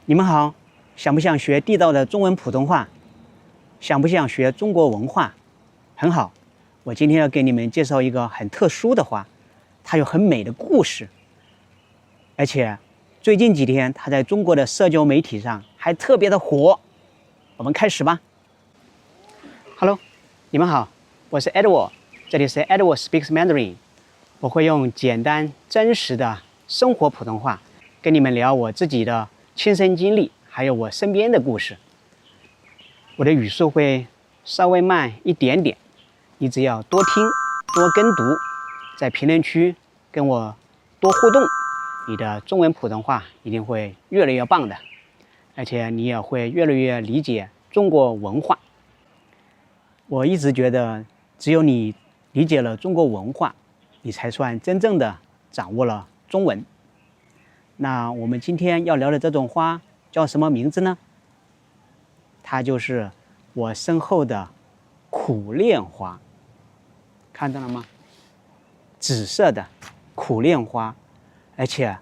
你们好，想不想學地道的中文普通話？想不想學中國文化？很好，我今天要給你們介紹一個很特殊的話，它有很美的故事，而且最近幾天它在中國的社交媒體上還特別的火。我們開始吧。Hello， 你們好，我是 Edward， 這裡是 Edward Speaks Mandarin。我會用簡單真實的生活普通話跟你們聊我自己的親身經歷，還有我身邊的故事。我的語速會稍微慢一點點，你只要多聽多跟讀，在評論區跟我多互動，你的中文普通話一定會越來越棒的，而且你也會越來越理解中國文化。我一直覺得，只有你理解了中國文化，你才算真正的掌握了中文。那我們今天要聊的這種花叫什麼名字呢？它就是我身後的苦楝花，看到了嗎？紫色的苦楝花，而且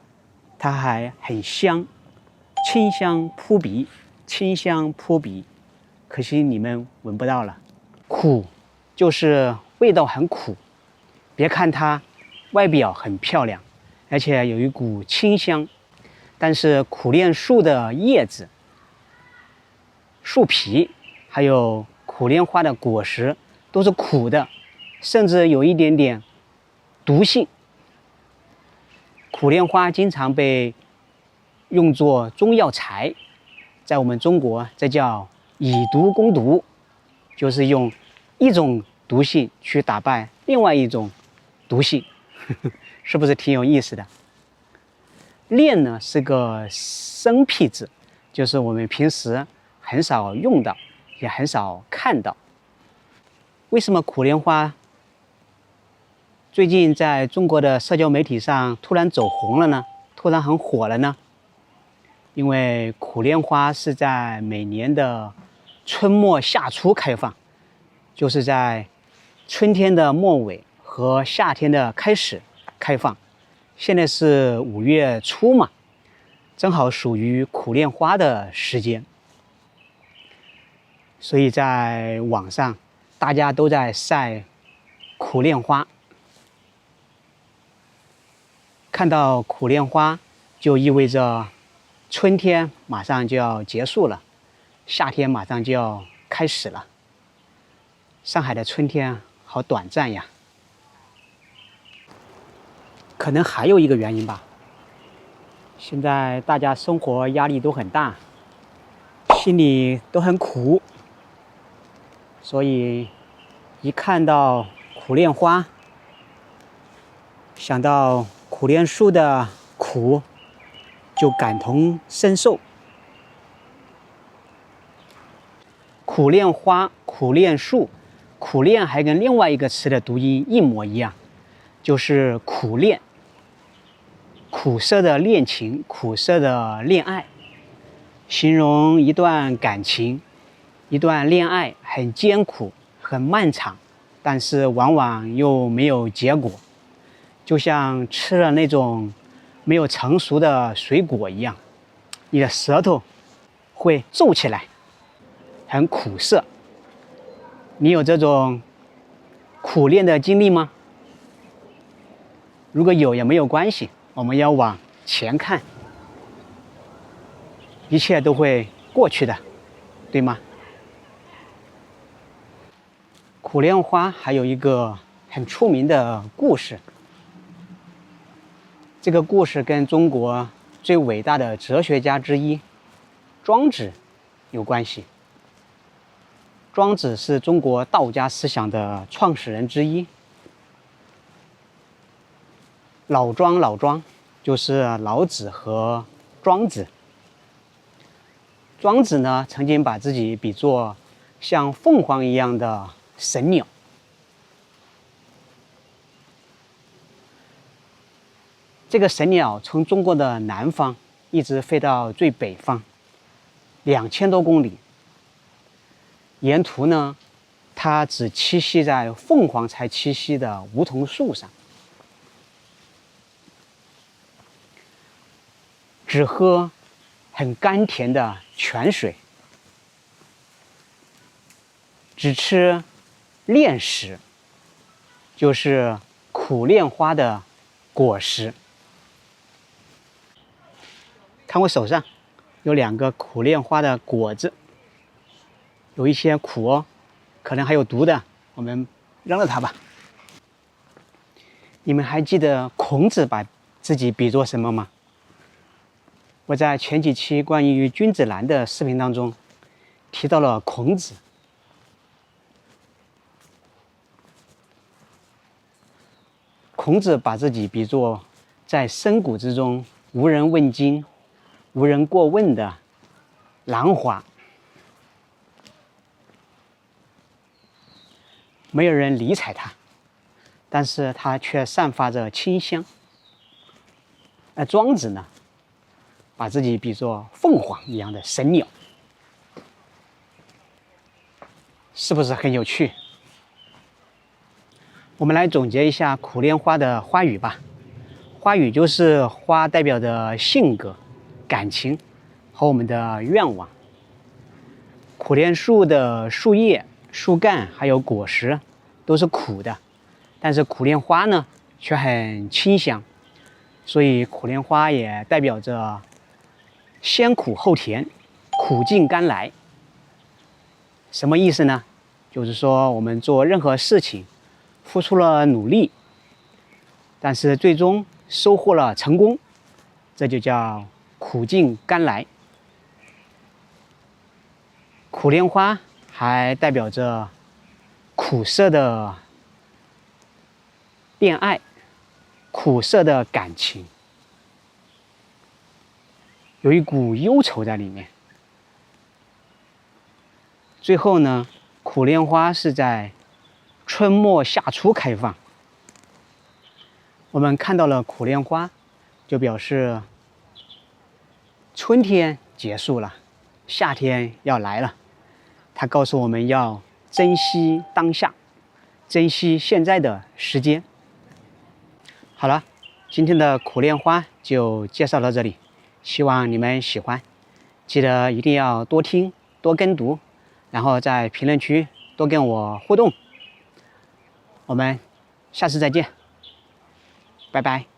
它還很香，清香撲鼻，清香撲鼻。可惜你們聞不到了。苦就是味道很苦，別看它外表很漂亮，而且有一股清香，但是苦楝樹的葉子、樹皮，還有苦楝花的果實都是苦的，甚至有一點點毒性。苦楝花經常被用作中藥材，在我們中國這叫以毒攻毒，就是用一種毒性去打敗另外一種毒性，是不是挺有意思的？楝呢是個生僻字，就是我們平時很少用到，也很少看到。為什麼苦楝花最近在中國的社交媒體上突然走紅了呢？突然很火了呢？因為苦楝花是在每年的春末夏初開放，就是在春天的末尾和夏天的開始開放。現在是5月初嘛，正好屬於苦楝花的時間，所以在網上大家都在曬苦楝花。看到苦楝花，就意味着春天馬上就要結束了，夏天馬上就要開始了。上海的春天好短暫呀。可能還有一個原因吧，現在大家生活壓力都很大，心裡都很苦，所以一看到苦楝花，想到苦楝樹的苦，就感同身受。苦楝花、苦楝樹，苦楝還跟另外一個詞的讀音一模一樣，就是苦戀。苦澀的戀情，苦澀的戀愛，形容一段感情，一段戀愛很艱苦、很漫長，但是往往又沒有結果，就像吃了那種沒有成熟的水果一樣，你的舌頭會皺起來，很苦澀。你有這種苦戀的經歷嗎？如果有也沒有關係，我們要往前看，一切都會過去的，對嗎？苦楝花還有一個很出名的故事，這個故事跟中國最偉大的哲學家之一莊子有關係。莊子是中國道家思想的創始人之一。老莊就是老子和莊子。莊子呢，曾經把自己比作像鳳凰一樣的神鳥。這個神鳥從中國的南方一直飛到最北方，2000多公里。沿途呢，它只棲息在鳳凰才棲息的梧桐樹上。只喝很甘甜的泉水，只吃煉食，就是苦楝花的果實。看我手上有2个苦楝花的果子，有一些苦哦，可能还有毒的，我们扔了它吧。你们还记得孔子把自己比作什麼嗎？我在前幾期關於君子蘭的視頻當中提到了孔子。孔子把自己比作在深谷之中無人問津、無人過問的蘭花，沒有人理睬他，但是他卻散發着清香。而莊子呢，把自己比作鳳凰一樣的神鳥，是不是很有趣？我們來總結一下苦楝花的花語吧。花語就是花代表的性格、感情和我們的願望。苦楝樹的樹葉、樹幹還有果實都是苦的，但是苦楝花呢卻很清香，所以苦楝花也代表着先苦後甜，苦盡甘來。什麼意思呢？就是說我們做任何事情付出了努力，但是最終收穫了成功，這就叫苦盡甘來。苦楝花還代表着苦澀的戀愛，苦澀的感情，有一股憂愁在裡面。最後呢，苦楝花是在春末夏初開放。我們看到了苦楝花，就表示春天結束了，夏天要來了。它告訴我們要珍惜當下，珍惜現在的時間。好了，今天的苦楝花就介紹到這裡，希望你們喜歡。記得一定要多聽、多跟讀，然後在評論區多跟我互動。我們下次再見，拜拜。